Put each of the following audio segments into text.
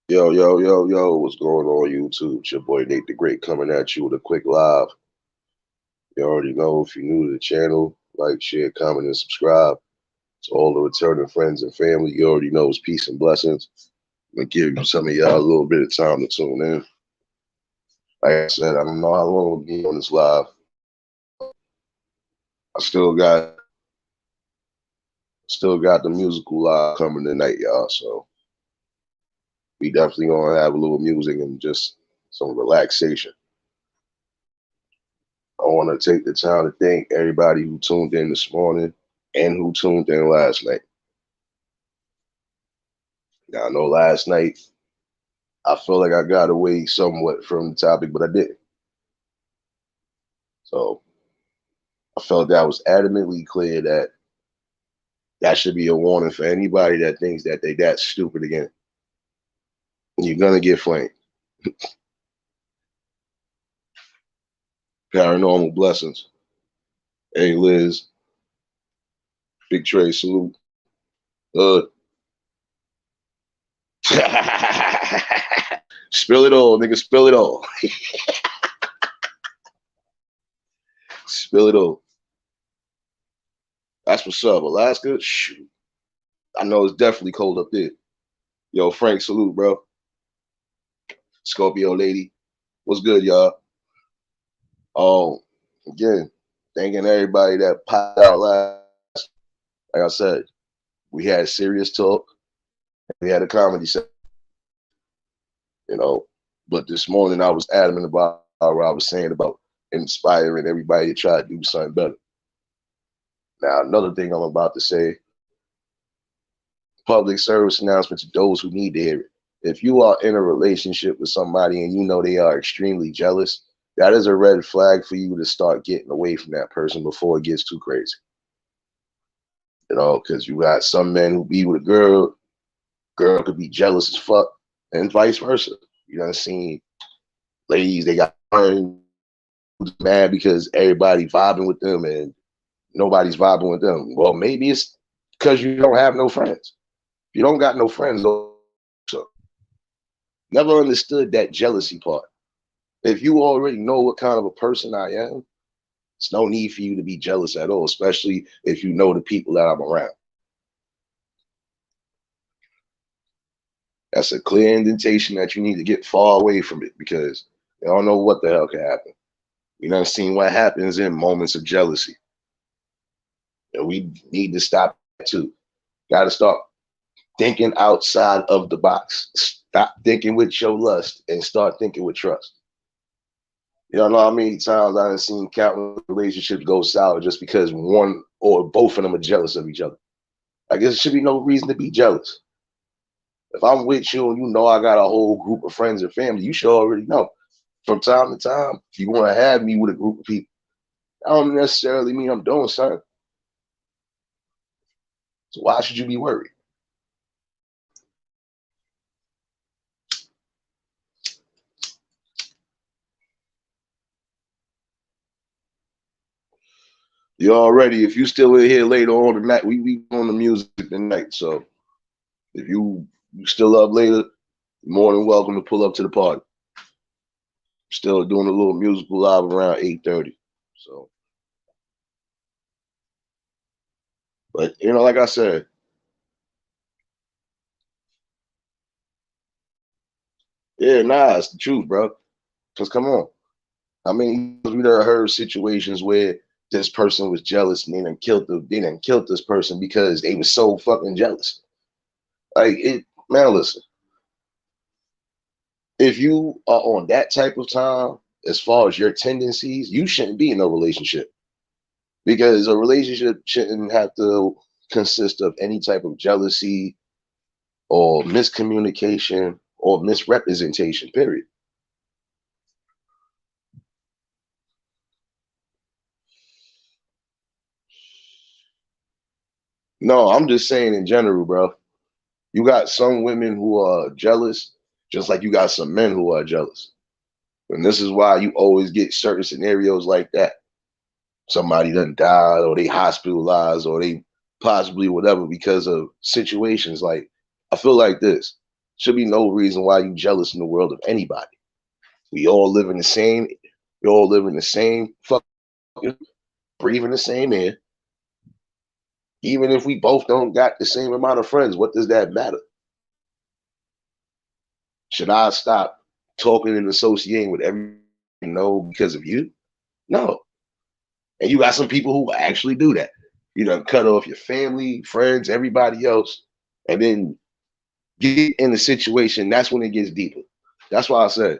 Yo, yo, yo, yo, what's going on YouTube? It's your boy Nate the Great coming at you with a quick live. You already know if you're new to the channel, like, share, comment, and subscribe. To all the returning friends and family, you already know it's peace and blessings. I'm gonna give some of y'all a little bit of time to tune in. Like I said, I don't know how long we'll be on this live. I still got the musical live coming tonight, y'all. So we definitely gonna have a little music and just some relaxation. I want to take the time to thank everybody who tuned in this morning and who tuned in last night. Now, I know last night I feel like I got away somewhat from the topic, but I didn't. So I felt that was adamantly clear that that should be a warning for anybody that thinks that they that stupid again. You're gonna get flamed. Paranormal blessings. Hey Liz, Big Trey, salute. Uh, spill it all, nigga. Spill it all. Spill it all. That's what's up. Alaska, shoot. I know it's definitely cold up there. Yo, Frank, salute, bro. Scorpio lady, what's good, y'all? Oh, again, thanking everybody that popped out last. Like I said, we had serious talk. We had a comedy set, you know. But this morning I was adamant about what I was saying about inspiring everybody to try to do something better. Now, another thing I'm about to say, public service announcement to those who need to hear it. If you are in a relationship with somebody and you know they are extremely jealous, that is a red flag for you to start getting away from that person before it gets too crazy. You know, because you got some men who be with a girl could be jealous as fuck, and vice versa. You done seen ladies, they got mad because everybody vibing with them and nobody's vibing with them. Well, maybe it's because you don't have no friends. If you don't got no friends, so never understood that jealousy part. If you already know what kind of a person I am, it's no need for you to be jealous at all, especially if you know the people that I'm around. That's a clear indentation that you need to get far away from it because you don't know what the hell can happen. You done seen what happens in moments of jealousy. And we need to stop that too. Got to start thinking outside of the box. Stop thinking with your lust and start thinking with trust. You don't know how many times I've seen countless relationships go sour just because one or both of them are jealous of each other. I guess there should be no reason to be jealous. If I'm with you and you know I got a whole group of friends and family, you should already know. From time to time, if you want to have me with a group of people, I don't necessarily mean I'm doing something. So why should you be worried? You already, if you still in here later on tonight, we on the music tonight. So if you still up later, you're more than welcome to pull up to the party. Still doing a little musical live around 8:30. So, but like I said, yeah, nah, it's the truth, bro. Cause come on, I mean, we done heard situations where this person was jealous and they done killed this person because they was so fucking jealous. Like it, man. Listen, if you are on that type of time, as far as your tendencies, you shouldn't be in a relationship because a relationship shouldn't have to consist of any type of jealousy or miscommunication or misrepresentation, period. No, I'm just saying in general, bro. You got some women who are jealous, just like you got some men who are jealous. And this is why you always get certain scenarios like that. Somebody done died or they hospitalized or they possibly whatever because of situations like I feel like this. Should be no reason why you jealous in the world of anybody. We all live in the same, we all live in the same fucking, breathing the same air. Even if we both don't got the same amount of friends, what does that matter? Should I stop talking and associating with everyone I know because of you? No. And you got some people who actually do that. You know, cut off your family, friends, everybody else, and then get in a situation. That's when it gets deeper. That's why I said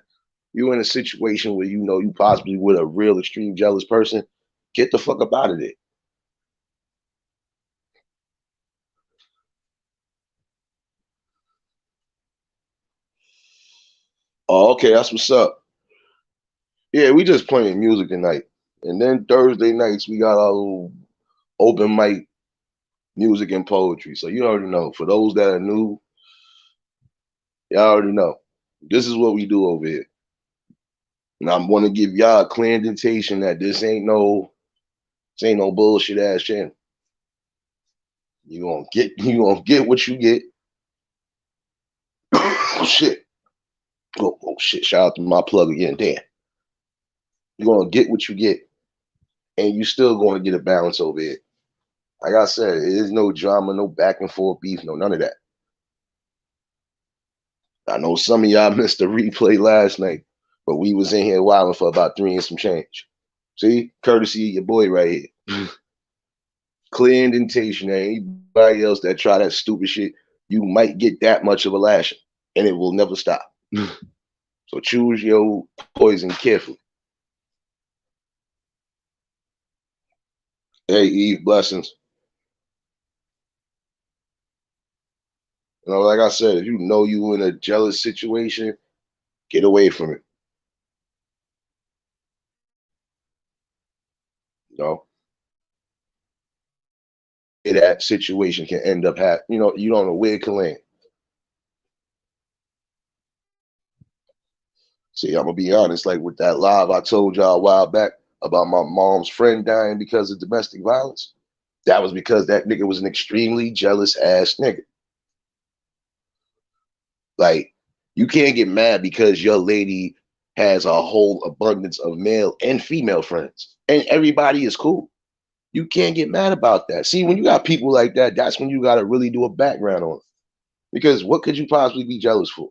you in a situation where you know you possibly with a real extreme jealous person. Get the fuck up out of there. Oh, okay, that's what's up. Yeah, we just playing music tonight. And then Thursday nights we got our little open mic music and poetry. So you already know. For those that are new, y'all already know. This is what we do over here. And I'm gonna give y'all a clear indication that this ain't no bullshit ass channel. You gonna get what you get. Oh shit. Oh shit. Shout out to my plug again. Damn. You're gonna get what you get, and you still gonna get a balance over here. Like I said, it is no drama, no back and forth beef, no none of that. I know some of y'all missed the replay last night, but we was in here wilding for about 3 and some change. See, courtesy of your boy right here. Clear indentation. Anybody else that try that stupid shit, you might get that much of a lashing, and it will never stop. So choose your poison carefully. Hey, Eve, blessings. You know, like I said, if you know you in a jealous situation, get away from it. You know, that situation can end up you don't know where it can land. See, I'm gonna be honest, like with that live I told y'all a while back about my mom's friend dying because of domestic violence. That was because that nigga was an extremely jealous ass nigga. Like, you can't get mad because your lady has a whole abundance of male and female friends, and everybody is cool. You can't get mad about that. See, when you got people like that, that's when you got to really do a background on it. Because what could you possibly be jealous for?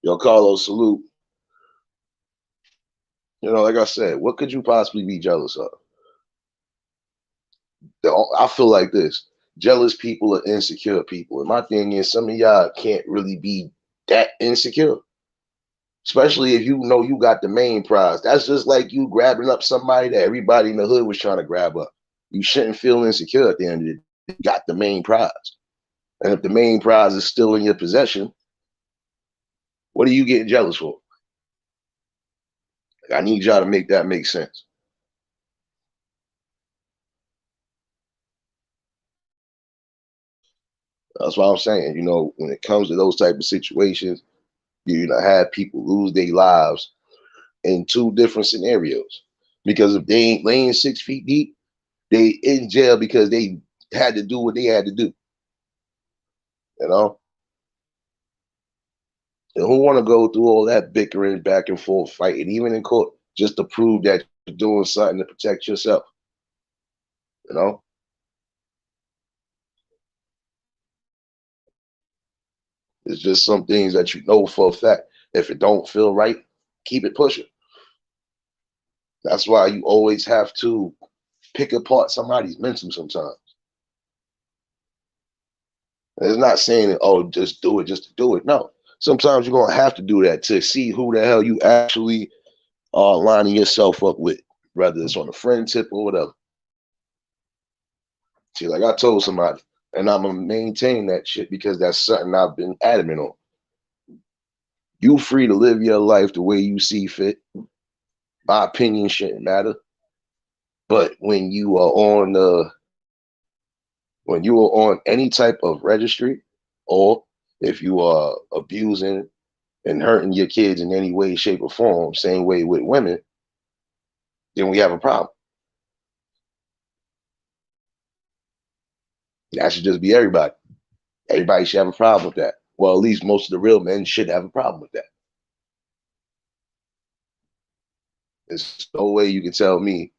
Yo, Carlos, salute. You know, like I said, what could you possibly be jealous of? I feel like this. Jealous people are insecure people. And my thing is, some of y'all can't really be that insecure. Especially if you know you got the main prize. That's just like you grabbing up somebody that everybody in the hood was trying to grab up. You shouldn't feel insecure at the end of it. You got the main prize. And if the main prize is still in your possession, what are you getting jealous for? Like, I need y'all to make that make sense. That's what I'm saying. You know, when it comes to those type of situations, you know, have people lose their lives in two different scenarios. Because if they ain't laying 6 feet deep, they in jail because they had to do what they had to do. You know? And who want to go through all that bickering, back and forth, fighting, even in court, just to prove that you're doing something to protect yourself? You know? It's just some things that you know for a fact. If it don't feel right, keep it pushing. That's why you always have to pick apart somebody's mental sometimes. And it's not saying that, oh, just do it just to do it. No. Sometimes you're gonna have to do that to see who the hell you actually are lining yourself up with, whether it's on a friend tip or whatever. See, like I told somebody, and I'm gonna maintain that shit because that's something I've been adamant on. You free to live your life the way you see fit. My opinion shouldn't matter. But when you are on any type of registry, or if you are abusing and hurting your kids in any way, shape, or form, same way with women, then we have a problem. That should just be everybody. Everybody should have a problem with that. Well, at least most of the real men should have a problem with that. There's no way you can tell me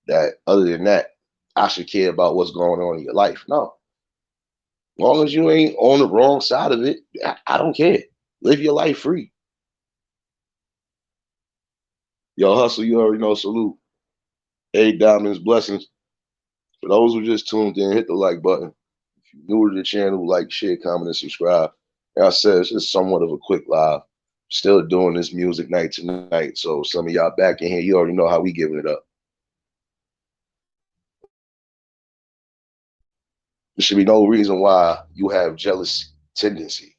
that other than that, I should care about what's going on in your life. No. As long as you ain't on the wrong side of it, I don't care. Live your life free. Yo, hustle, you already know, salute. Hey, Diamonds, blessings. For those who just tuned in, hit the like button. If you're new to the channel, like, share, comment, and subscribe. Like I said, it's just somewhat of a quick live. Still doing this music night tonight. So some of y'all back in here, you already know how we giving it up. There should be no reason why you have jealous tendencies.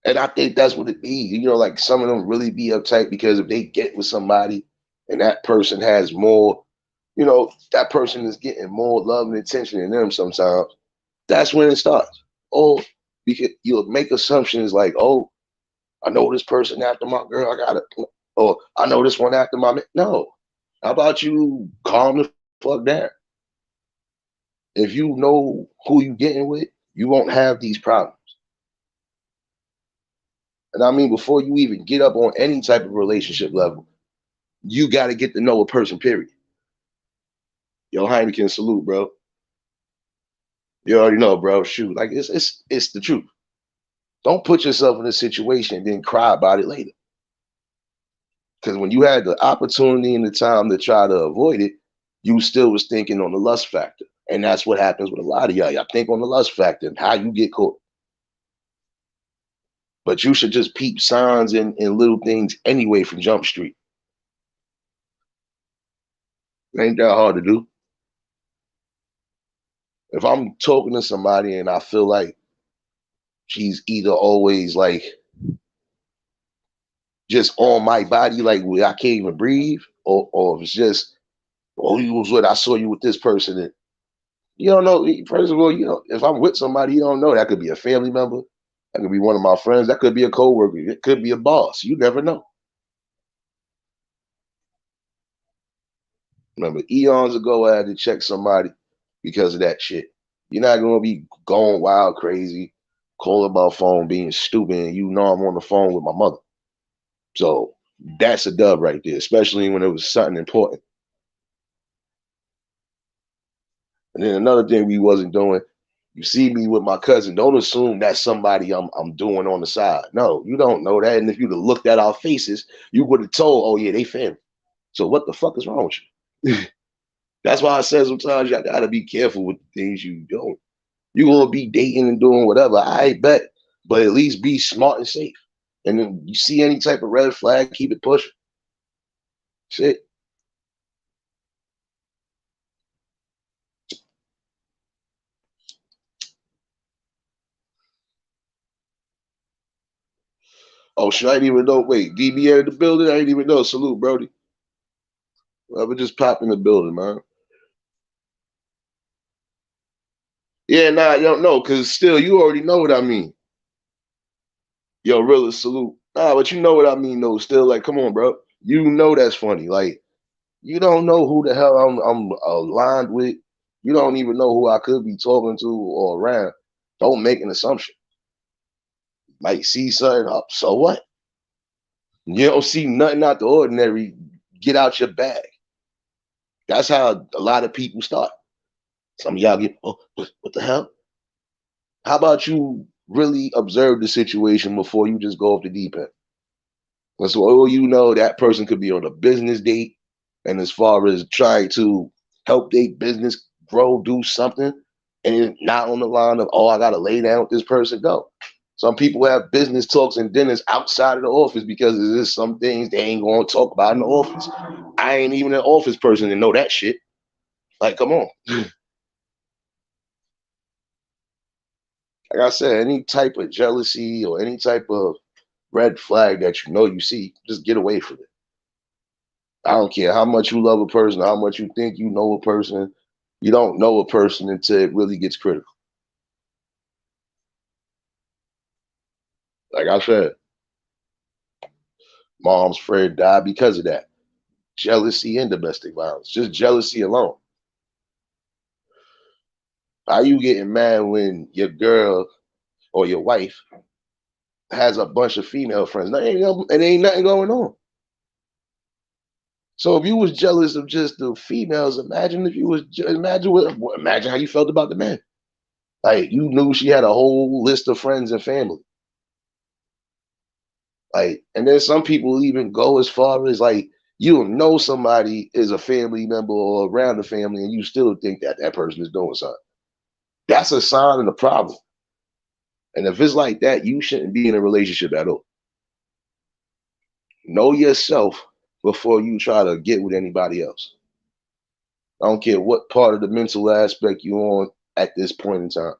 And I think that's what it be. You know, like some of them really be uptight because if they get with somebody and that person has more, you know, that person is getting more love and attention than them sometimes, that's when it starts. Or because you'll make assumptions like, oh, I know this person after my girl, I got it. Or I know this one after my man. No. How about you calm the fuck down? If you know who you getting with, you won't have these problems. And I mean, before you even get up on any type of relationship level, you got to get to know a person, period. Yo, Heineken, salute, bro. You already know, bro. Shoot, like it's the truth. Don't put yourself in a situation and then cry about it later. Because when you had the opportunity and the time to try to avoid it, you still was thinking on the lust factor. And that's what happens with a lot of y'all. Y'all think on the lust factor and how you get caught. But you should just peep signs and little things anyway from Jump Street. It ain't that hard to do. If I'm talking to somebody and I feel like she's either always like just on my body, like where I can't even breathe, or if it's just, oh, you was with, I saw you with this person. And you don't know, first of all, you know, if I'm with somebody, you don't know. That could be a family member. That could be one of my friends. That could be a coworker. It could be a boss. You never know. Remember, eons ago, I had to check somebody because of that shit. You're not going to be going wild crazy, calling my phone, being stupid, and you know I'm on the phone with my mother. So that's a dub right there, especially when it was something important. And then another thing we wasn't doing, you see me with my cousin, don't assume that's somebody I'm doing on the side. No, you don't know that. And if you'd have looked at our faces, you would have told, oh yeah, they family. So what the fuck is wrong with you? That's why I said sometimes you gotta be careful with the things you do. You're gonna be dating and doing whatever, I bet, but at least be smart and safe. And then you see any type of red flag, keep it pushing. Shit. Oh shit, I didn't even know. Wait, DBA in the building? I didn't even know. Salute, Brody. Well, just pop in the building, man. Yeah, nah, you don't know, cause still you already know what I mean. Yo, really salute. Nah, but you know what I mean though. Still, like, come on, bro. You know that's funny. Like, you don't know who the hell I'm aligned with. You don't even know who I could be talking to or around. Don't make an assumption. Might see something up. So what? You don't see nothing out the ordinary. Get out your bag. That's how a lot of people start. Some of y'all get, oh, what the hell? How about you really observe the situation before you just go off the deep end? And so all you know, that person could be on a business date, and as far as trying to help their business grow, do something, and not on the line of, oh, I gotta lay down with this person. Go. Some people have business talks and dinners outside of the office because there's just some things they ain't gonna talk about in the office. I ain't even an office person to know that shit. Like, come on. Like I said, any type of jealousy or any type of red flag that you know you see, just get away from it. I don't care how much you love a person, how much you think you know a person. You don't know a person until it really gets critical. Like I said, Mom's friend died because of that. Jealousy and domestic violence. Just jealousy alone. How you getting mad when your girl or your wife has a bunch of female friends? It ain't nothing going on. So if you was jealous of just the females, imagine if you was imagine how you felt about the man. Like you knew she had a whole list of friends and family. Like, and then some people even go as far as like you know somebody is a family member or around the family, and you still think that that person is doing something. That's a sign of the problem. And if it's like that, you shouldn't be in a relationship at all. Know yourself before you try to get with anybody else. I don't care what part of the mental aspect you're on at this point in time.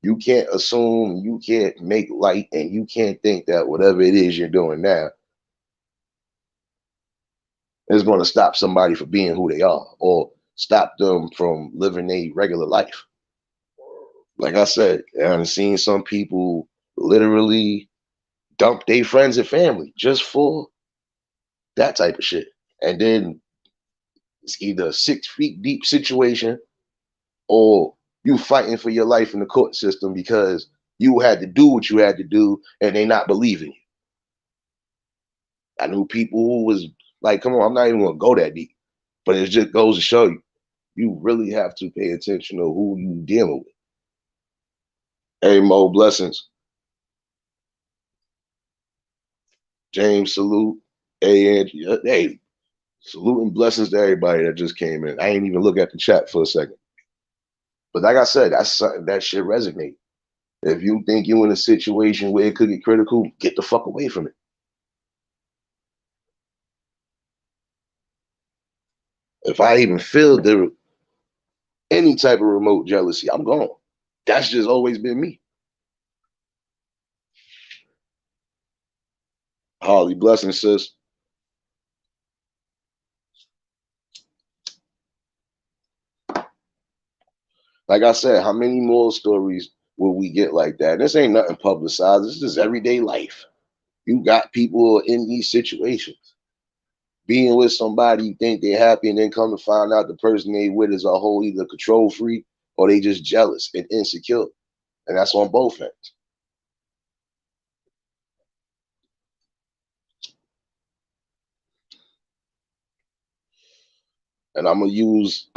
You can't assume, you can't make light, and you can't think that whatever it is you're doing now is going to stop somebody from being who they are or stop them from living a regular life. Like I said, I've seen some people literally dump their friends and family just for that type of shit. And then it's either a 6 feet deep situation or you fighting for your life in the court system because you had to do what you had to do and they not believing you. I knew people who was like, come on, I'm not even gonna go that deep. But it just goes to show you, you really have to pay attention to who you dealing with. Hey Mo, blessings. James, salute. Hey Angie, hey, salute and blessings to everybody that just came in. I ain't even look at the chat for a second. But like I said, that's something that should resonate. If you think you're in a situation where it could get critical, get the fuck away from it. If I even feel any type of remote jealousy, I'm gone. That's just always been me. Harley, blessings, sis. Like I said, how many more stories will we get like that? This ain't nothing publicized. This is everyday life. You got people in these situations. Being with somebody, you think they're happy, and then come to find out the person they with is a whole either control freak or they just jealous and insecure. And that's on both ends. And I'm gonna use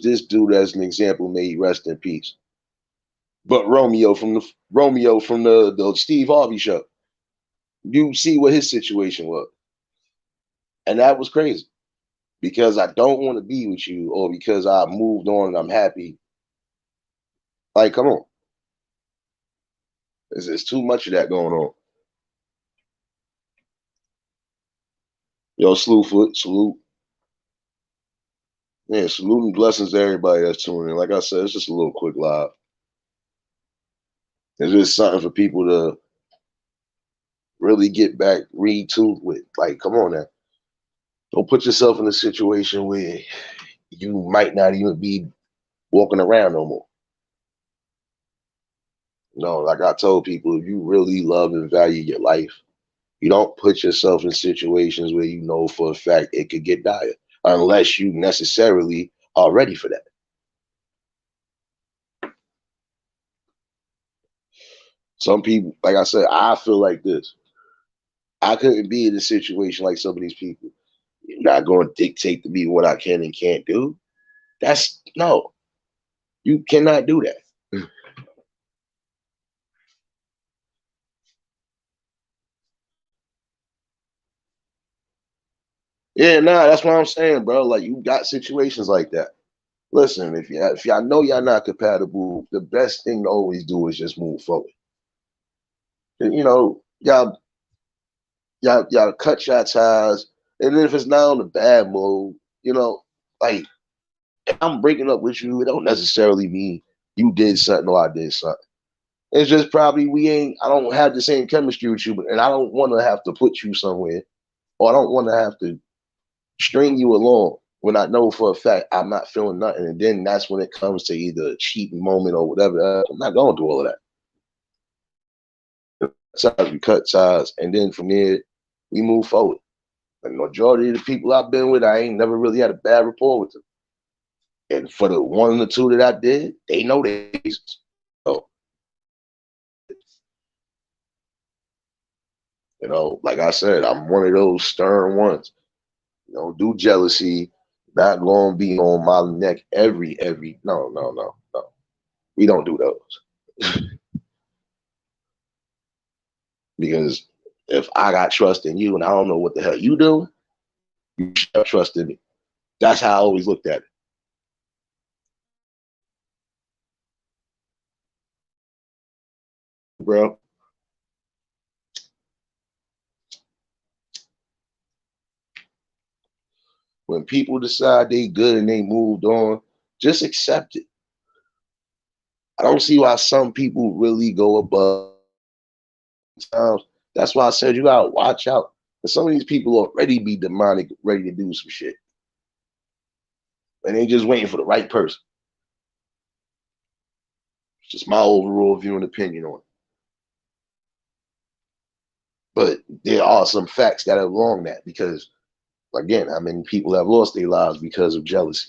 this dude as an example. May he rest in peace. But Romeo from the Steve Harvey show. You see what his situation was, and that was crazy because I don't want to be with you, or because I moved on and I'm happy. Like, come on, there's too much of that going on. Yo, Slewfoot, salute. Yeah, salute and blessings to everybody that's tuning in. Like I said, it's just a little quick live. It's just something for people to really get back, retuned with. Like, come on now. Don't put yourself in a situation where you might not even be walking around no more. No, like I told people, if you really love and value your life, you don't put yourself in situations where you know for a fact it could get dire, unless you necessarily are ready for that. Some people, like I said, I feel like this. I couldn't be in a situation like some of these people. You're not going to dictate to me what I can and can't do. That's no, you cannot do that. Yeah, nah, that's what I'm saying, bro. Like you got situations like that. Listen, if y'all know y'all not compatible, the best thing to always do is just move forward. You know, y'all cut your ties, and then if it's not on the bad mode, like if I'm breaking up with you, it don't necessarily mean you did something or I did something. It's just probably we ain't. I don't have the same chemistry with you, and I don't want to have to put you somewhere, or I don't want to have to string you along when I know for a fact I'm not feeling nothing. And then that's when it comes to either a cheating moment or whatever. I'm not going through all of that. ties, we cut ties, and then from there we move forward. The majority of the people I've been with, I ain't never really had a bad rapport with them. And for the one or two that I did, they know they so, like I said, I'm one of those stern ones. Do jealousy, not gonna be on my neck every no. We don't do those. Because if I got trust in you and I don't know what the hell you do, you should have trust in me. That's how I always looked at it. Bro, when people decide they good and they moved on, just accept it. I don't see why some people really go above times. That's why I said you gotta watch out. Because some of these people already be demonic, ready to do some shit. And they just waiting for the right person. It's just my overall view and opinion on it. But there are some facts that are wrong that because, again, how many people have lost their lives because of jealousy?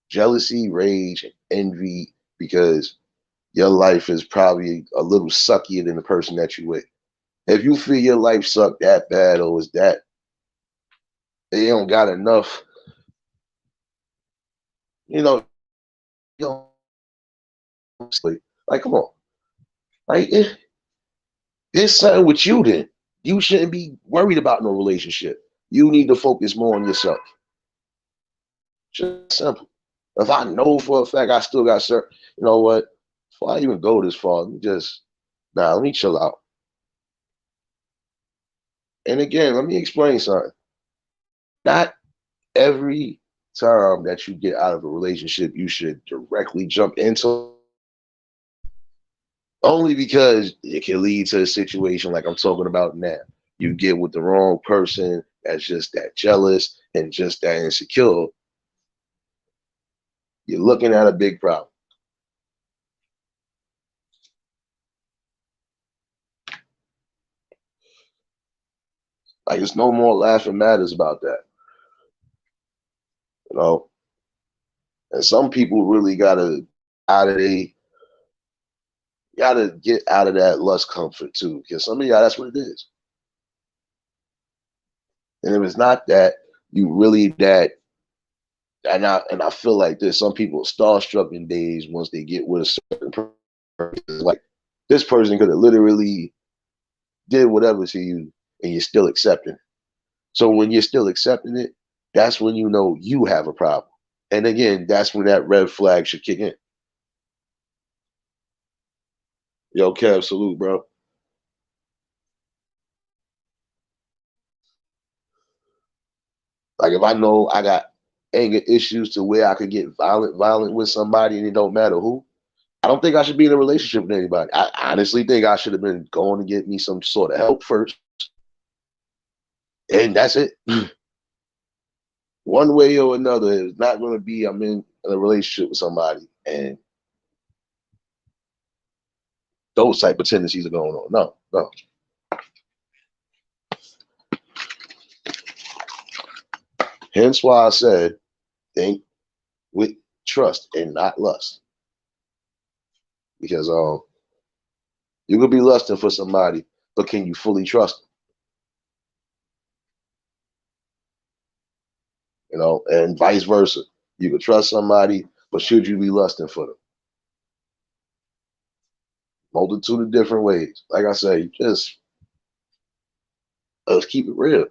Jealousy, rage, and envy because your life is probably a little suckier than the person that you with. If you feel your life sucked that bad, or is that they don't got enough, you know, you know, like come on, like it's something with you. Then you shouldn't be worried about no relationship. You need to focus more on yourself. Just simple. If I know for a fact I still got certain, you know what? Before I even go this far, let me just let me chill out. And again, let me explain something. Not every time that you get out of a relationship, you should directly jump into only because it can lead to a situation like I'm talking about now. You get with the wrong person that's just that jealous and just that insecure. You're looking at a big problem. Like it's no more laughing matters about that, you know. And some people really out of they gotta get out of that lust comfort too, because some of y'all that's what it is. And if it's not that, you really that and I feel like there's some people starstruck in days once they get with a certain person. Like this person could have literally did whatever to you and you're still accepting it. So when you're still accepting it, that's when you know you have a problem. And again, that's when that red flag should kick in. Yo, Kev, salute, bro. Like if I know I got anger issues to where I could get violent with somebody and it don't matter who, I don't think I should be in a relationship with anybody. I honestly think I should have been going to get me some sort of help first. And that's it. One way or another, it's not going to be I'm in a relationship with somebody and those type of tendencies are going on. No, no. Hence why I said think with trust and not lust. Because you could be lusting for somebody, but can you fully trust them? And vice versa. You could trust somebody, but should you be lusting for them? Multitude of different ways. Like I say, just let's keep it real.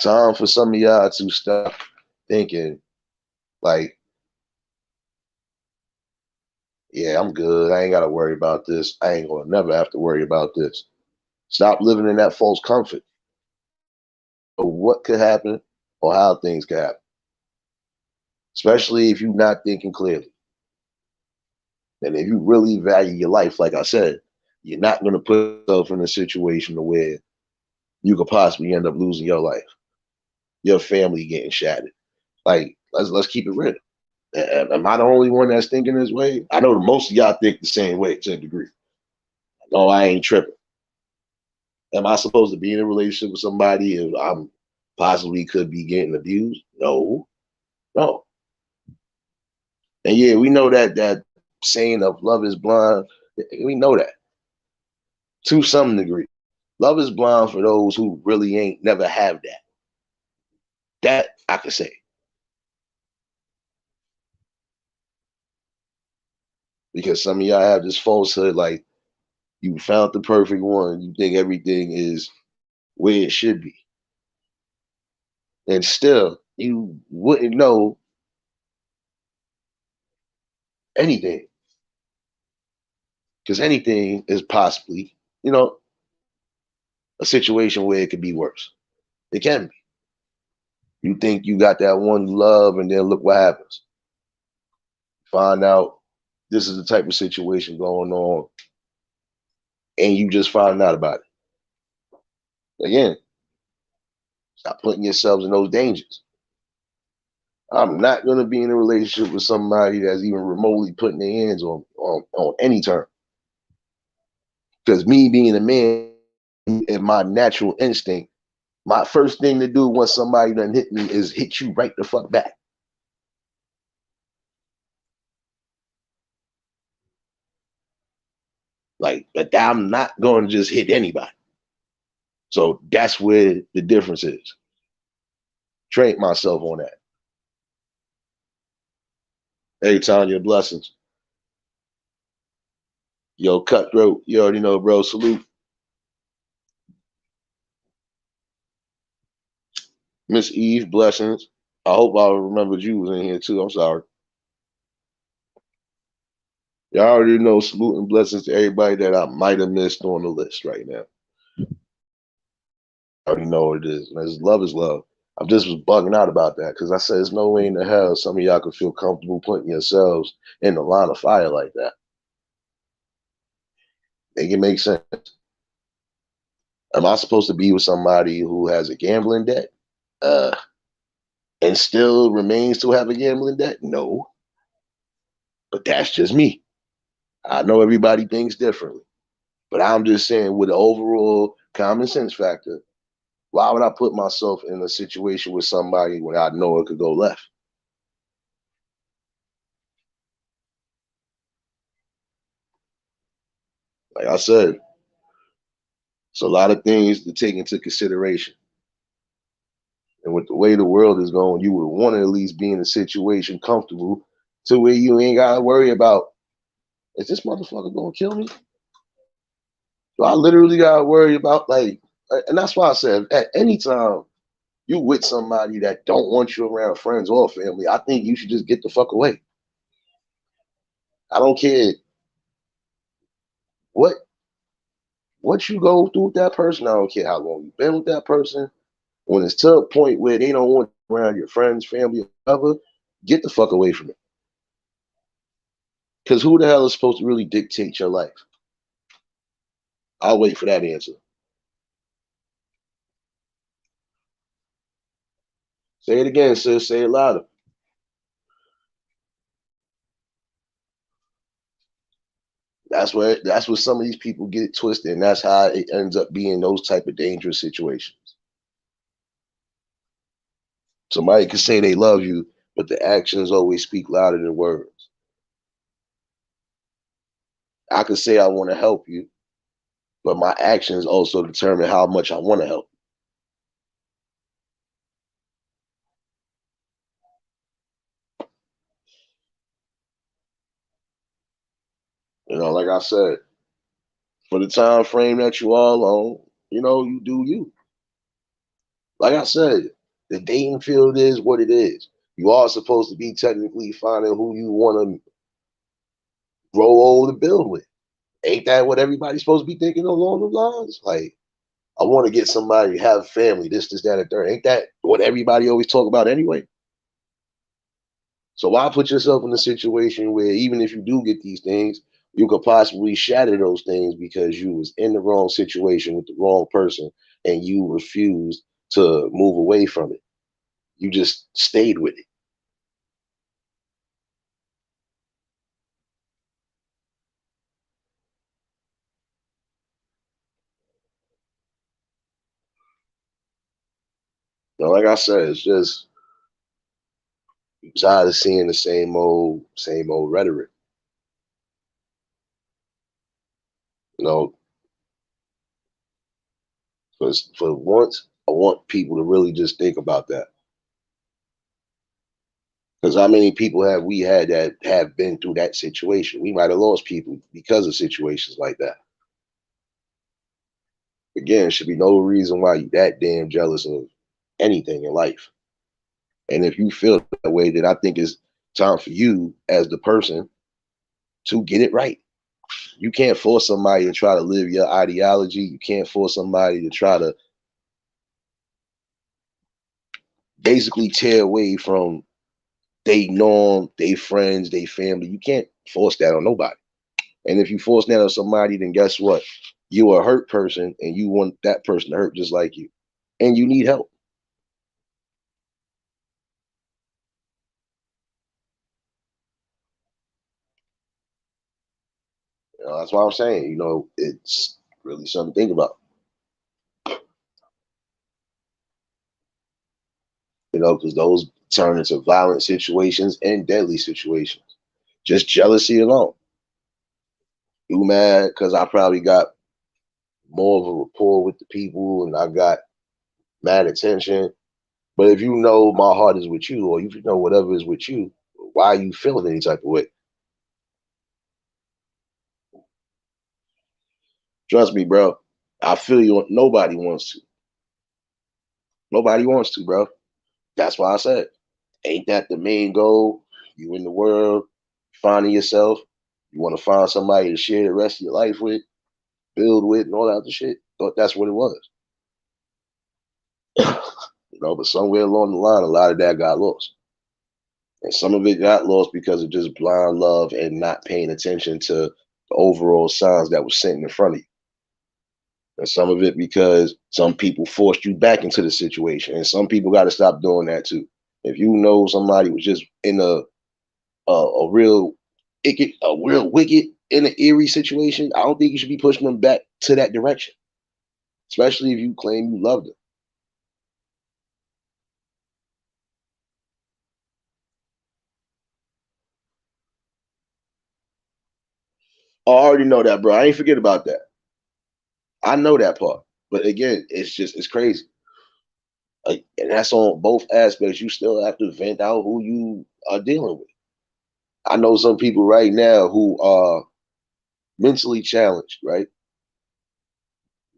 Time for some of y'all to stop thinking like, yeah, I'm good. I ain't got to worry about this. I ain't going to never have to worry about this. Stop living in that false comfort of what could happen or how things could happen, especially if you're not thinking clearly. And if you really value your life, like I said, you're not going to put yourself in a situation where you could possibly end up losing your life, your family getting shattered. Like Let's keep it real. Am I the only one that's thinking this way? I know most of y'all think the same way to a degree. No, I ain't tripping. Am I supposed to be in a relationship with somebody if I'm possibly could be getting abused? No, no. And yeah, we know that saying of love is blind. We know that to some degree. Love is blind for those who really ain't never have that. That I could say. Because some of y'all have this falsehood like you found the perfect one, you think everything is where it should be. And still, you wouldn't know anything. Because anything is possibly, you know, a situation where it could be worse. It can be. You think you got that one you love, and then look what happens. Find out this is the type of situation going on, and you just find out about it. Again, stop putting yourselves in those dangers. I'm not going to be in a relationship with somebody that's even remotely putting their hands on any term. Because me being a man and my natural instinct, my first thing to do once somebody done hit me is hit you right the fuck back. Like, but I'm not going to just hit anybody. So that's where the difference is. Train myself on that. Hey, Tanya, blessings. Yo, Cutthroat, you already know, bro. Salute. Miss Eve, blessings. I hope I remembered you was in here too. I'm sorry. Y'all already know salute and blessings to everybody that I might have missed on the list right now. I already know what it is. Love is love. I just was bugging out about that because I said there's no way in the hell some of y'all could feel comfortable putting yourselves in the line of fire like that. Make it make sense. Am I supposed to be with somebody who has a gambling debt and still remains to have a gambling debt? No. But that's just me. I know everybody thinks differently. But I'm just saying, with the overall common sense factor, why would I put myself in a situation with somebody when I know it could go left? Like I said, it's a lot of things to take into consideration. And with the way the world is going, you would want to at least be in a situation comfortable to where you ain't got to worry about, is this motherfucker going to kill me? So I literally got to worry about, like, and that's why I said, at any time you with somebody that don't want you around, friends or family, I think you should just get the fuck away. I don't care what what you go through with that person. I don't care how long you've been with that person. When it's to a point where they don't want you around your friends, family, or whatever, get the fuck away from it. Because who the hell is supposed to really dictate your life? I'll wait for that answer. Say it again, sis. Say it louder. That's where some of these people get it twisted, and that's how it ends up being those type of dangerous situations. Somebody could say they love you, but the actions always speak louder than words. I could say I want to help you, but my actions also determine how much I want to help. Like I said, for the time frame that you all on, you do you. Like I said, the dating field is what it is. You are supposed to be technically finding who you want to grow old and build with. Ain't that what everybody's supposed to be thinking along the lines? Like, I want to get somebody, have family, this, that, and third. Ain't that what everybody always talk about anyway? So why put yourself in a situation where even if you do get these things, you could possibly shatter those things because you was in the wrong situation with the wrong person and you refused to move away from it. You just stayed with it. Like I said, it's just I'm tired of seeing the same old rhetoric. You know, for once, I want people to really just think about that. Because how many people have we had that have been through that situation? We might have lost people because of situations like that. Again, should be no reason why you that damn jealous of anything in life. And if you feel that way, then I think it's time for you as the person to get it right. You can't force somebody to try to live your ideology. You can't force somebody to try to basically tear away from they norm, they friends, they family. You can't force that on nobody. And if you force that on somebody, then guess what? You are a hurt person and you want that person to hurt just like you. And you need help. That's what I'm saying. It's really something to think about. Because those turn into violent situations and deadly situations. Just jealousy alone. You mad because I probably got more of a rapport with the people and I got mad attention. But if you know my heart is with you, or if you know whatever is with you, why are you feeling any type of way? Trust me, bro. I feel you. Nobody wants to. Nobody wants to, bro. That's why I said, ain't that the main goal? You in the world, finding yourself. You want to find somebody to share the rest of your life with, build with, and all that other shit. Thought that's what it was. But somewhere along the line, a lot of that got lost. And some of it got lost because of just blind love and not paying attention to the overall signs that was sitting in front of you. And some of it because some people forced you back into the situation. And some people got to stop doing that too. If you know somebody was just in a real wicked in an eerie situation, I don't think you should be pushing them back to that direction. Especially if you claim you love them. I already know that, bro. I ain't forget about that. I know that part. But again, it's crazy. And that's on both aspects. You still have to vent out who you are dealing with. I know some people right now who are mentally challenged, right?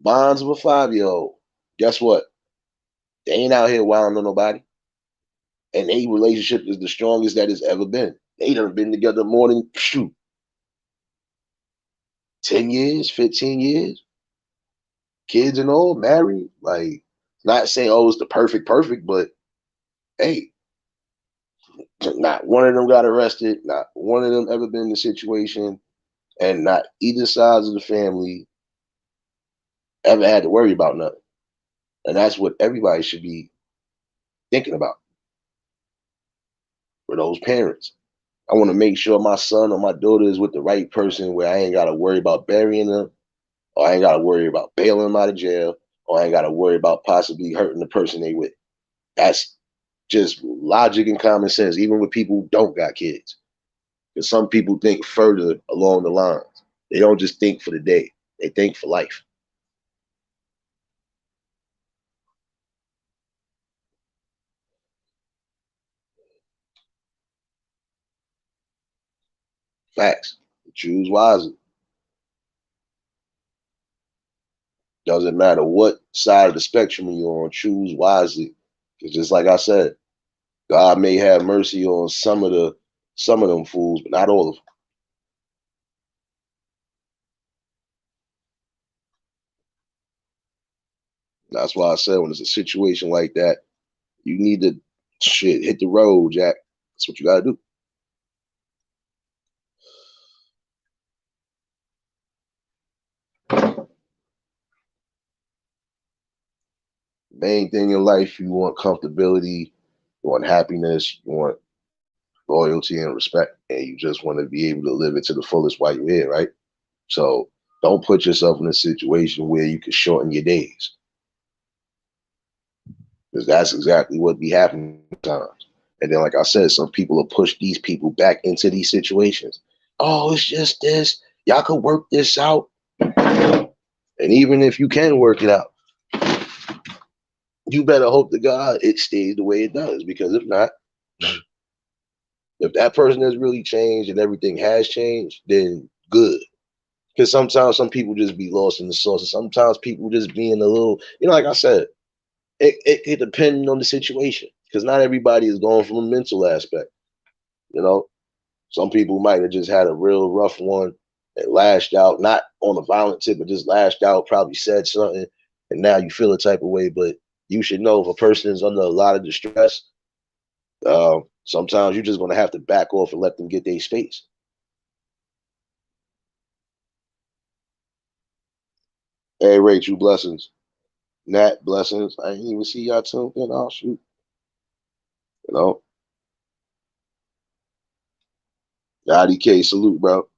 Minds of a 5-year old. Guess what? They ain't out here wilding on nobody. And their relationship is the strongest that it's ever been. They done been together more than 10 years, 15 years, kids and all, married. Like, not saying, oh, it's the perfect, but hey, not one of them got arrested, not one of them ever been in a situation, and not either sides of the family ever had to worry about nothing. And that's what everybody should be thinking about for those parents. I want to make sure my son or my daughter is with the right person where I ain't got to worry about burying them, or I ain't got to worry about bailing them out of jail, or I ain't got to worry about possibly hurting the person they with. That's just logic and common sense, even with people who don't got kids. Because some people think further along the lines. They don't just think for the day, they think for life. Facts. Choose wisely. Doesn't matter what side of the spectrum you're on, choose wisely. Because just like I said, God may have mercy on some of them fools, but not all of them. That's why I said when it's a situation like that, you need to hit the road, Jack. That's what you gotta do. Main thing in life, you want comfortability, you want happiness, you want loyalty and respect, and you just want to be able to live it to the fullest while you're here, right? So don't put yourself in a situation where you can shorten your days. Because that's exactly what be happening sometimes. And then, like I said, some people will push these people back into these situations. Oh, it's just this. Y'all could work this out. And even if you can work it out, you better hope to God it stays the way it does. Because if not, if that person has really changed and everything has changed, then good. Because sometimes some people just be lost in the sauce. And sometimes people just being a little, like I said, it depends on the situation. Because not everybody is going from a mental aspect. You know, some people might have just had a real rough one and lashed out, not on a violent tip, but just lashed out, probably said something, and now you feel a type of way. But you should know if a person is under a lot of distress, sometimes you're just going to have to back off and let them get their space. Hey, Rachel, blessings. Nat, blessings. I didn't even see y'all tuned in. Oh, shoot. You know, IDK, salute, bro.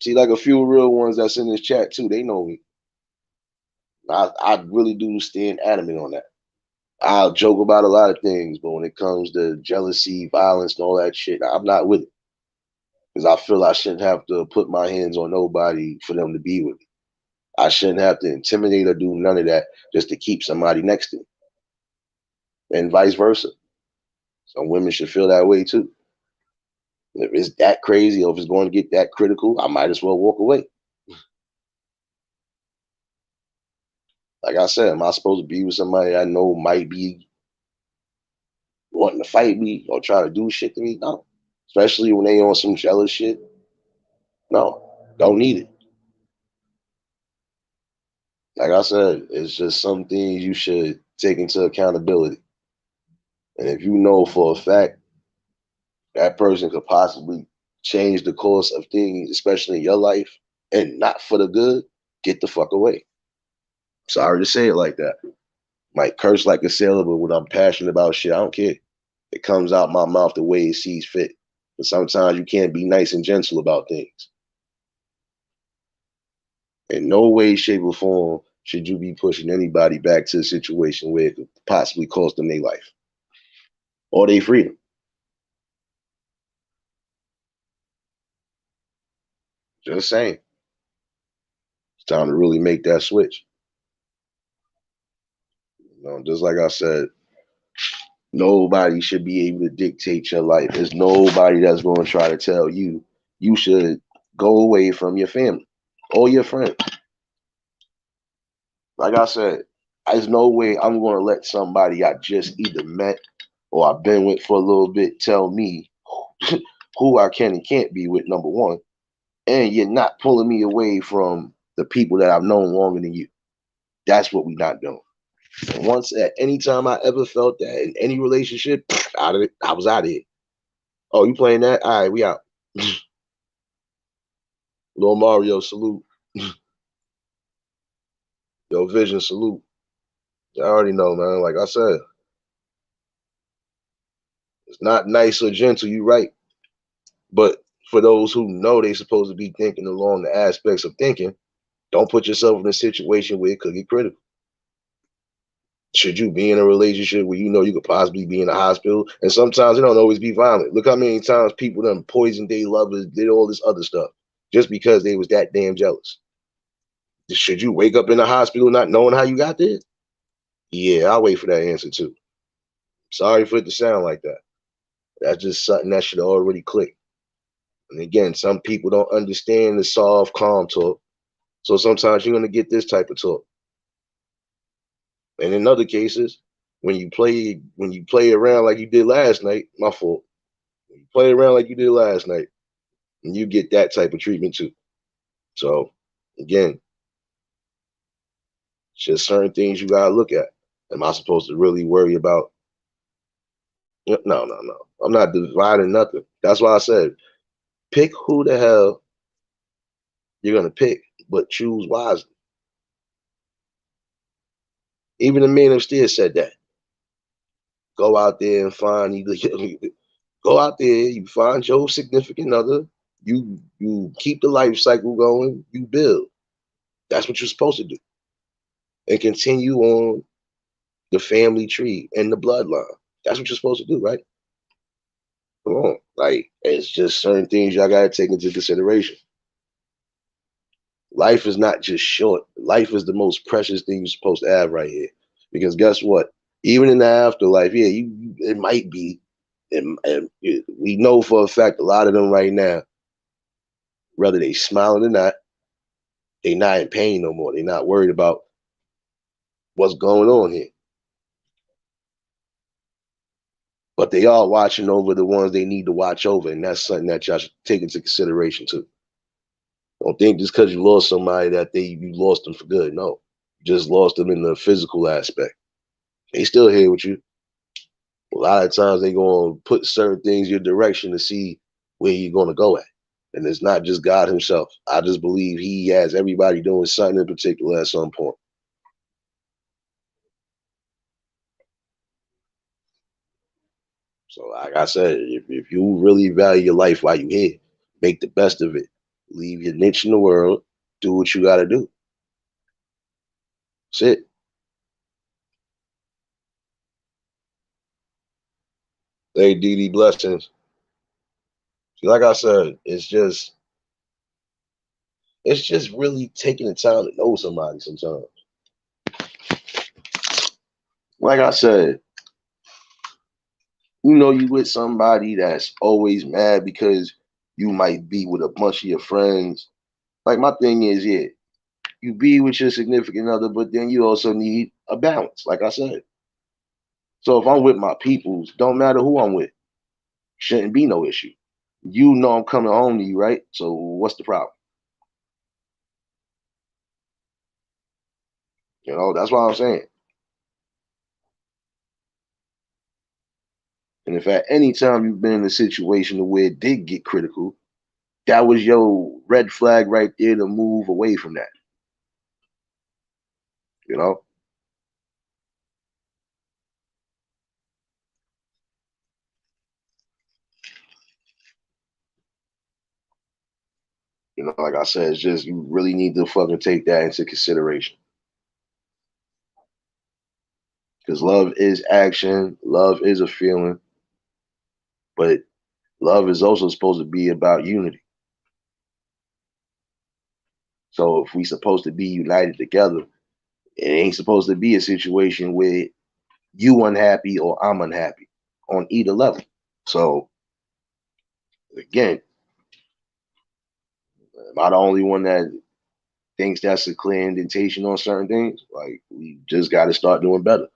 See, like a few real ones that's in this chat, too. They know me. I really do stand adamant on that. I'll joke about a lot of things, but when it comes to jealousy, violence, and all that shit, I'm not with it. Because I feel I shouldn't have to put my hands on nobody for them to be with me. I shouldn't have to intimidate or do none of that just to keep somebody next to me. And vice versa. Some women should feel that way too. If it's that crazy or if it's going to get that critical, I might as well walk away. Like I said, am I supposed to be with somebody I know might be wanting to fight me or try to do shit to me? No. Especially when they on some jealous shit. No, don't need it. Like I said, it's just some things you should take into accountability. And if you know for a fact that person could possibly change the course of things, especially in your life, and not for the good, get the fuck away. Sorry to say it like that. Might curse like a sailor, but when I'm passionate about shit, I don't care. It comes out my mouth the way it sees fit. But sometimes you can't be nice and gentle about things. In no way, shape, or form should you be pushing anybody back to a situation where it could possibly cost them their life or their freedom. Just saying. It's time to really make that switch. Just like I said, nobody should be able to dictate your life. There's nobody that's going to try to tell you you should go away from your family or your friends. Like I said, there's no way I'm going to let somebody I just either met or I've been with for a little bit tell me who I can and can't be with, number one. And you're not pulling me away from the people that I've known longer than you. That's what we're not doing. And once at any time I ever felt that in any relationship, out of it, I was out of it. Oh, you playing that? All right, we out. Lil Mario, salute. Yo, Vision, salute. I already know, man. Like I said, it's not nice or gentle. You right, but for those who know they're supposed to be thinking along the aspects of thinking, don't put yourself in a situation where it could get critical. Should you be in a relationship where you know you could possibly be in a hospital? And sometimes it don't always be violent. Look how many times people done poisoned their lovers, did all this other stuff just because they was that damn jealous. Should you wake up in the hospital not knowing how you got there? Yeah, I'll wait for that answer too. Sorry for it to sound like that. That's just something that should already click. And again, some people don't understand the soft, calm talk. So sometimes you're gonna get this type of talk. And in other cases, when you play around like you did last night, my fault. When you play around like you did last night, and you get that type of treatment too. So again, it's just certain things you gotta look at. Am I supposed to really worry about? No, no, no. I'm not dividing nothing. That's why I said pick who the hell you're gonna pick, but choose wisely. Even the men of steel said that. Go out there and find either go out there, you find your significant other, you keep the life cycle going, you build. That's what you're supposed to do. And continue on the family tree and the bloodline. That's what you're supposed to do, right? Come on. Like, it's just certain things y'all gotta take into consideration. Life is not just short. Life is the most precious thing you're supposed to have right here. Because guess what? Even in the afterlife, yeah, it might be, and we know for a fact a lot of them right now, whether they smiling or not, they not in pain no more. They're not worried about what's going on here. But they are watching over the ones they need to watch over, and that's something that y'all should take into consideration too. Don't think just because you lost somebody that you lost them for good. No, you just lost them in the physical aspect. They still here with you. A lot of times they gonna put certain things your direction to see where you're gonna go at. And it's not just God himself. I just believe he has everybody doing something in particular at some point. So like I said, if you really value your life while you're here, make the best of it. Leave your niche in the world. Do what you gotta do. That's it. Hey, DD, blessings. See, like I said, it's just really taking the time to know somebody sometimes. Like I said, you with somebody that's always mad because you might be with a bunch of your friends. Like my thing is, yeah, you be with your significant other, but then you also need a balance, like I said. So if I'm with my peoples, don't matter who I'm with, shouldn't be no issue. You know I'm coming home to you, right? So what's the problem? That's what I'm saying. And if at any time you've been in a situation where it did get critical, that was your red flag right there to move away from that. You know, like I said, it's just you really need to fucking take that into consideration. Because love is action, love is a feeling, but love is also supposed to be about unity. So if we supposed to be united together, it ain't supposed to be a situation where you unhappy or I'm unhappy on either level. So again, am I the only one that thinks that's a clear indentation on certain things? Like we just got to start doing better.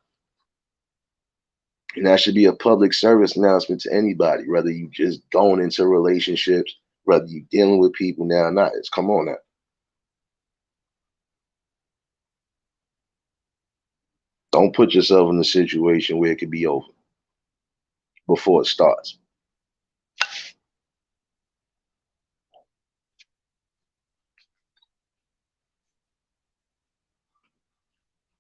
And that should be a public service announcement to anybody, whether you just going into relationships, whether you dealing with people now or not. It's come on now. Don't put yourself in a situation where it could be over before it starts.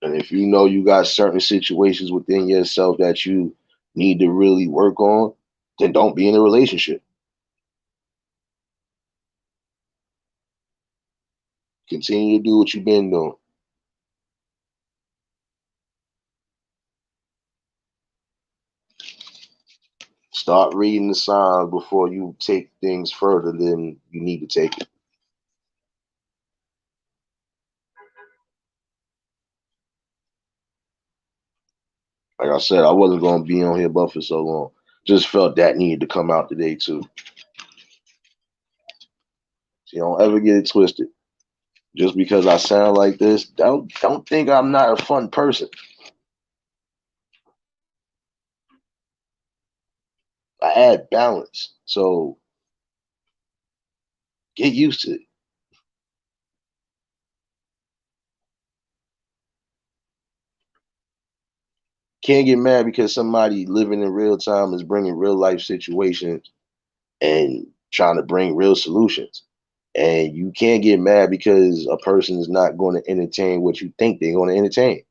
And if you know you got certain situations within yourself that you need to really work on, then don't be in a relationship. Continue to do what you've been doing. Start reading the signs before you take things further than you need to take it. Like I said, I wasn't going to be on here but for so long. Just felt that needed to come out today too. So don't ever get it twisted. Just because I sound like this, don't think I'm not a fun person. I add balance. So get used to it. Can't get mad because somebody living in real time is bringing real life situations and trying to bring real solutions. And you can't get mad because a person is not going to entertain what you think they're going to entertain.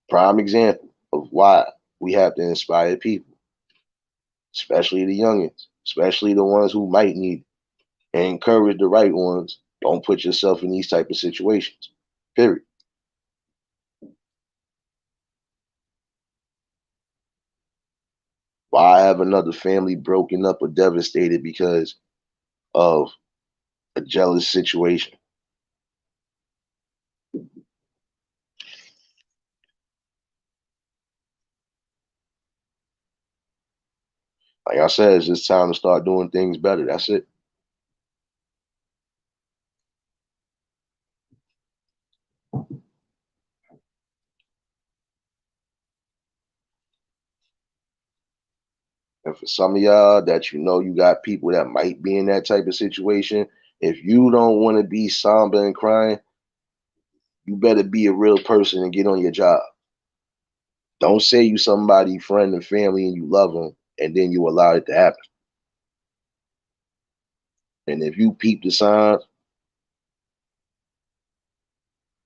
Prime example of why we have to inspire people, especially the youngins, especially the ones who might need it, and encourage the right ones. Don't put yourself in these type of situations. Period. Why have another family broken up or devastated because of a jealous situation? Like I said, it's just time to start doing things better. That's it. And for some of y'all that you know you got people that might be in that type of situation, if you don't want to be somber and crying, you better be a real person and get on your job. Don't say you somebody, friend and family, and you love them, and then you allow it to happen. And if you peep the signs,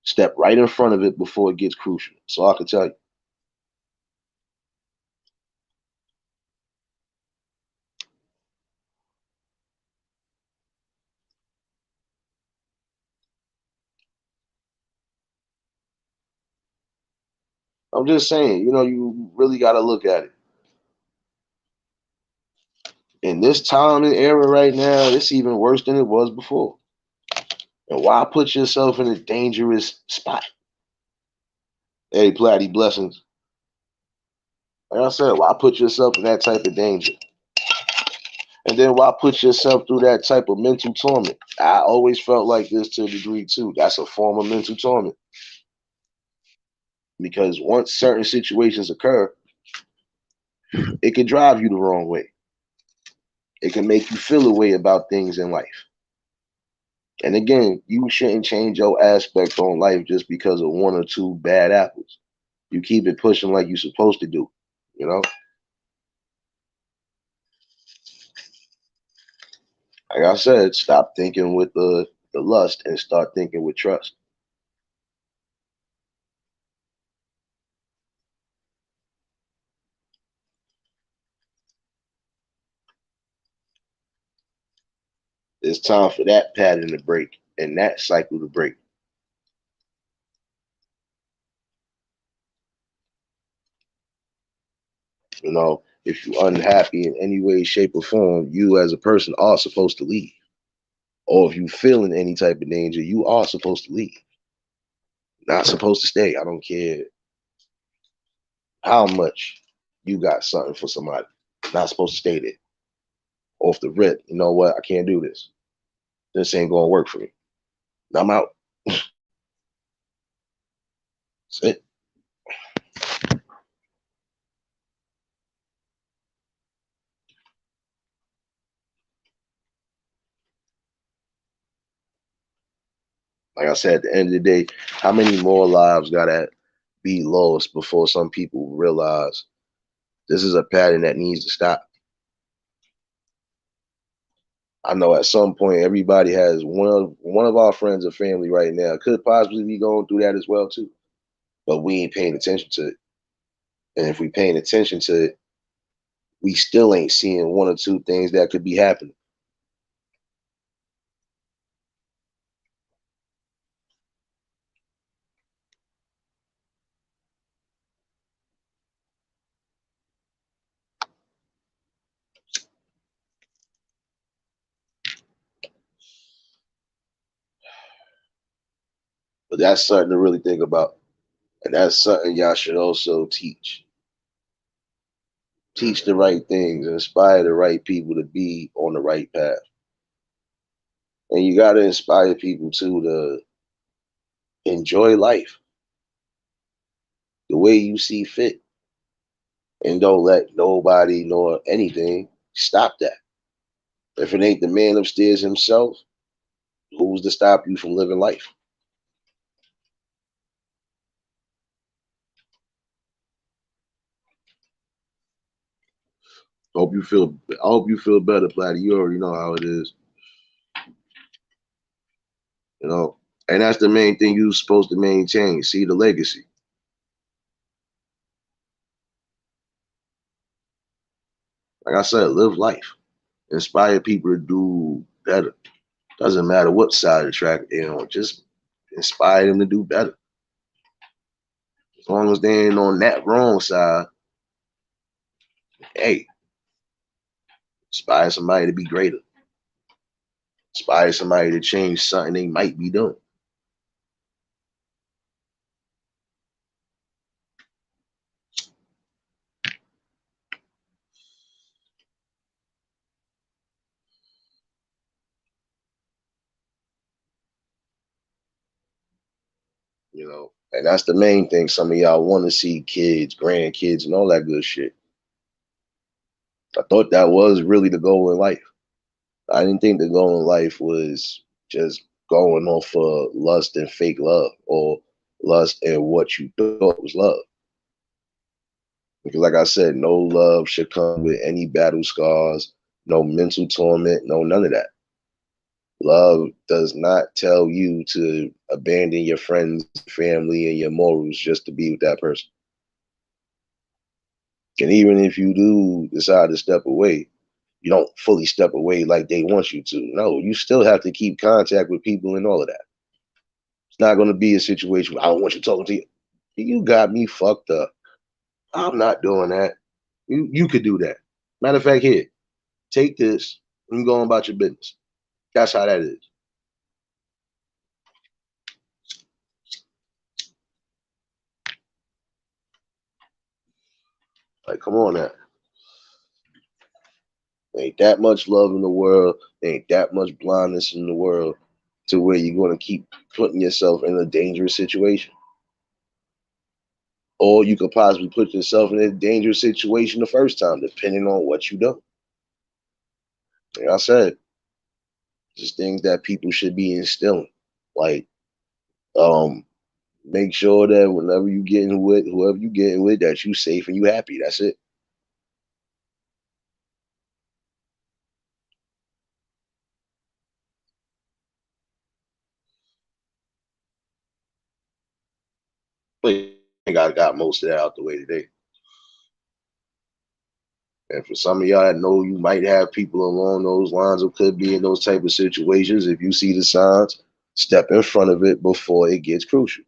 step right in front of it before it gets crucial. So I can tell you. I'm just saying, you really got to look at it. In this time and era right now, it's even worse than it was before. And why put yourself in a dangerous spot? Hey, Platty, blessings. Like I said, why put yourself in that type of danger? And then why put yourself through that type of mental torment? I always felt like this to a degree too. That's a form of mental torment. Because once certain situations occur, it can drive you the wrong way. It can make you feel a way about things in life. And again, you shouldn't change your aspect on life just because of one or two bad apples. You keep it pushing like you're supposed to do, you know? Like I said, stop thinking with the lust and start thinking with trust. It's time for that pattern to break and that cycle to break. If you're unhappy in any way, shape, or form, you as a person are supposed to leave. Or if you feel in any type of danger, you are supposed to leave. Not supposed to stay. I don't care how much you got something for somebody. Not supposed to stay there. Off the rip, you know what? I can't do this. This ain't gonna work for me. I'm out. That's it. Like I said, at the end of the day, how many more lives gotta be lost before some people realize this is a pattern that needs to stop? I know at some point everybody has one of our friends or family right now could possibly be going through that as well too. But we ain't paying attention to it. And if we paying attention to it, we still ain't seeing one or two things that could be happening. But that's something to really think about. And that's something y'all should also teach. Teach the right things, inspire the right people to be on the right path. And you got to inspire people too to enjoy life the way you see fit. And don't let nobody nor anything stop that. If it ain't the man upstairs himself, who's to stop you from living life? I hope you feel better, Platty. You already know how it is, you know. And that's the main thing you're supposed to maintain. See the legacy. Like I said, live life. Inspire people to do better. Doesn't matter what side of the track they're on. Just inspire them to do better. As long as they ain't on that wrong side, hey, inspire somebody to be greater. Inspire somebody to change something they might be doing. You know, and that's the main thing. Some of y'all want to see kids, grandkids, and all that good shit. I thought that was really the goal in life. I didn't think the goal in life was just going off of lust and fake love or lust and what you thought was love. Because, like I said, no love should come with any battle scars, no mental torment, no none of that. Love does not tell you to abandon your friends, family, and your morals just to be with that person. And even if you do decide to step away, you don't fully step away like they want you to. No, you still have to keep contact with people and all of that. It's not going to be a situation where I don't want you talking to you. You got me fucked up. I'm not doing that. You could do that. Matter of fact, here, take this and go on about your business. That's how that is. Like, come on now. Ain't that much love in the world. Ain't that much blindness in the world to where you're going to keep putting yourself in a dangerous situation. Or you could possibly put yourself in a dangerous situation the first time, depending on what you do. Like I said, just things that people should be instilling. Like, um, make sure that whenever you getting with whoever you getting with, that you safe and you happy. That's it. But I think I got most of that out the way today. And for some of y'all that know you might have people along those lines or could be in those type of situations, if you see the signs, step in front of it before it gets crucial.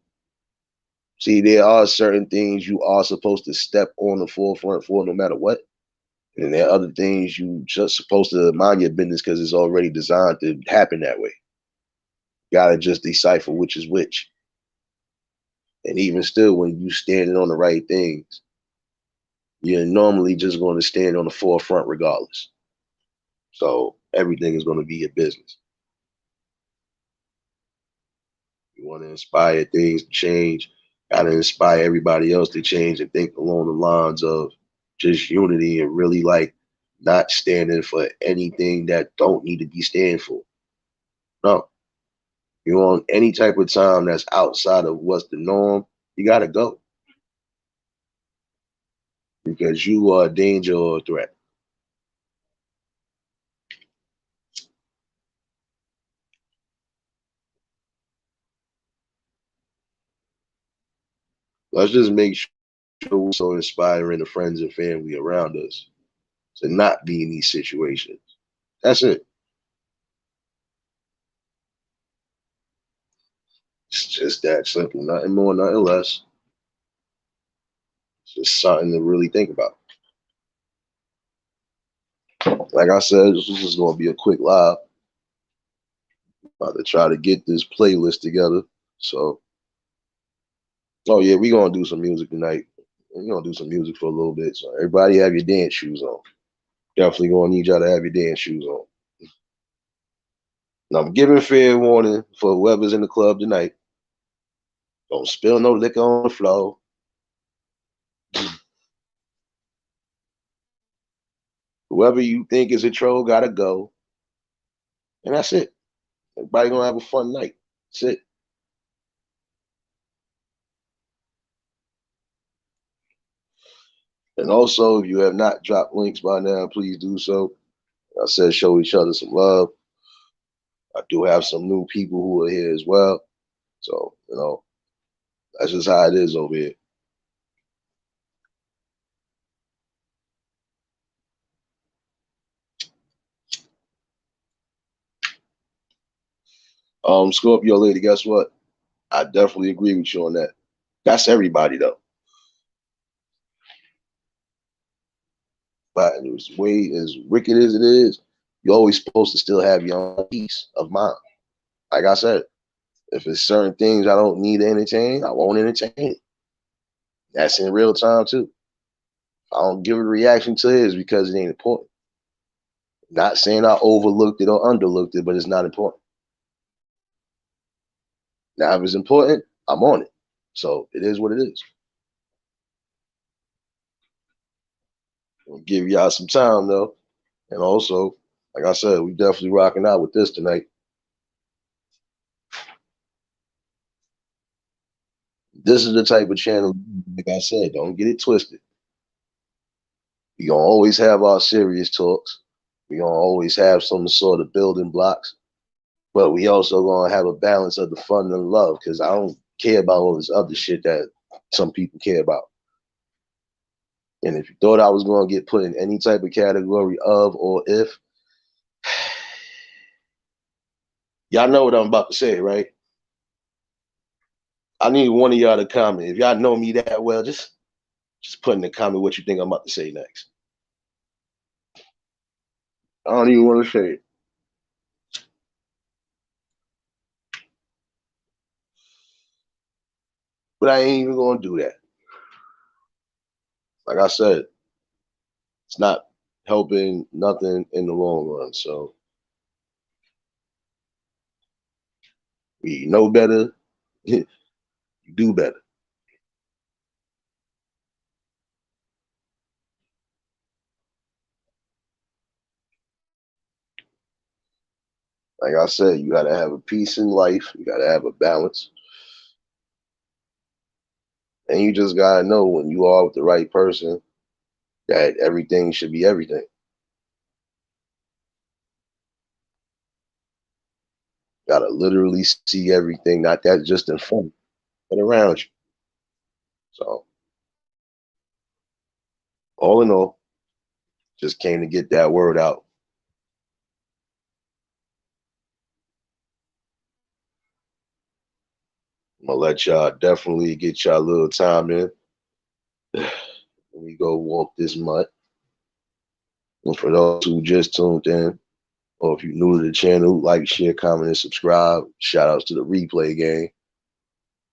See, there are certain things you are supposed to step on the forefront for no matter what. And there are other things you just supposed to mind your business because it's already designed to happen that way. Gotta just decipher which is which. And even still, when you standing on the right things, you're normally just going to stand on the forefront regardless. So everything is going to be a business. You want to inspire things to change, got to inspire everybody else to change and think along the lines of just unity and really like not standing for anything that don't need to be stand for. No, you want any type of time that's outside of what's the norm, you got to go because you are a danger or a threat. Let's just make sure we're so inspiring the friends and family around us to not be in these situations. That's it. It's just that simple. Nothing more, nothing less. It's just something to really think about. Like I said, this is going to be a quick live. About to try to get this playlist together. So, oh yeah, we're going to do some music tonight. We're going to do some music for a little bit. So everybody have your dance shoes on. Definitely going to need y'all to have your dance shoes on. Now, I'm giving fair warning for whoever's in the club tonight. Don't spill no liquor on the floor. Whoever you think is a troll gotta go. And that's it. Everybody gonna have a fun night. That's it. And also, if you have not dropped links by now, please do so. I said show each other some love. I do have some new people who are here as well. So, that's just how it is over here. Scorpio lady, guess what? I definitely agree with you on that. That's everybody though. But as way as wicked as it is, you're always supposed to still have your own peace of mind. Like I said, if it's certain things I don't need to entertain, I won't entertain it. That's in real time too. I don't give a reaction to it is because it ain't important. Not saying I overlooked it or underlooked it, but it's not important. Now, if it's important, I'm on it. So it is what it is. I'll give y'all some time though. And also, like I said, we definitely rocking out with this tonight. This is the type of channel, like I said, don't get it twisted. We gonna always have our serious talks. We gonna always have some sort of building blocks, but we also gonna have a balance of the fun and love because I don't care about all this other shit that some people care about. And if you thought I was gonna get put in any type of category of or if, y'all know what I'm about to say, right? I need one of y'all to comment. If y'all know me that well, just put in the comment what you think I'm about to say next. I don't even want to say it. But I ain't even gonna do that. Like I said, it's not helping nothing in the long run. So you know better, you do better. Like I said, you gotta have a peace in life, you gotta have a balance. And you just gotta know when you are with the right person that everything should be everything. Gotta literally see everything, not that just in front, but around you. So all in all, just came to get that word out. I'm gonna let y'all definitely get y'all little time in. We go walk this mutt. And for those who just tuned in, or if you're new to the channel, like, share, comment, and subscribe. Shout outs to the replay gang.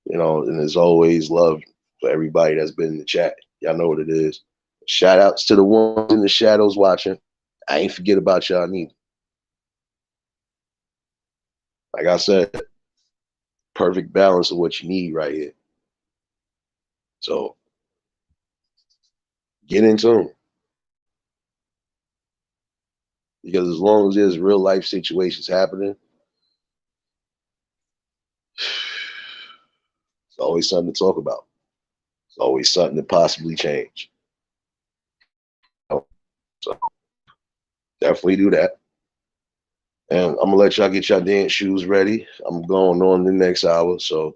You know, and as always, love for everybody that's been in the chat. Y'all know what it is. Shout outs to the ones in the shadows watching. I ain't forget about y'all neither. Like I said, perfect balance of what you need right here. So get in tune. Because as long as there's real life situations happening, it's always something to talk about. It's always something to possibly change. So definitely do that. And I'm gonna let y'all get y'all dance shoes ready. I'm going on the next hour. So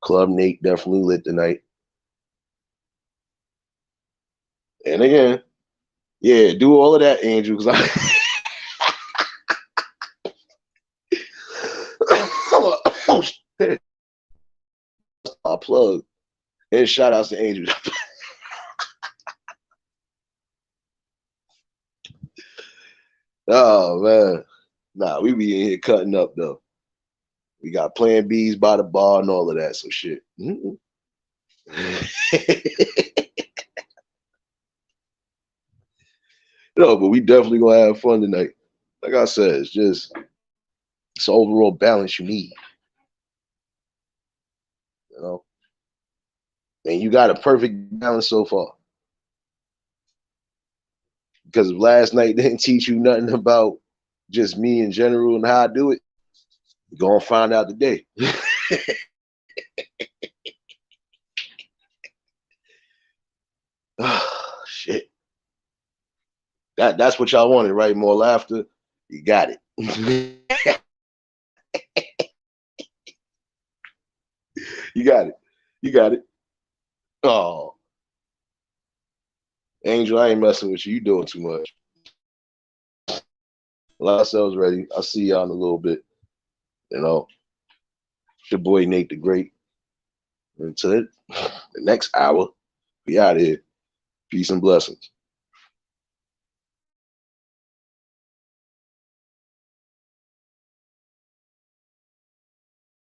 Club Nate definitely lit tonight. And again, yeah, do all of that, Andrew, because I oh shit. I plug. And shout outs to Andrew. Oh man. Nah, we be in here cutting up though. We got Plan B's by the bar and all of that, so shit. No, but we definitely gonna have fun tonight. Like I said, it's overall balance you need. You know? And you got a perfect balance so far. Because if last night didn't teach you nothing about just me in general and how I do it, you're gonna find out today. Oh, shit. That's what y'all wanted, right? More laughter. You got it. You got it. You got it. Oh, Angel, I ain't messing with you. You doing too much. Last cells ready. I'll see y'all in a little bit. You know. Your boy Nate the Great. Until the next hour, we out here. Peace and blessings.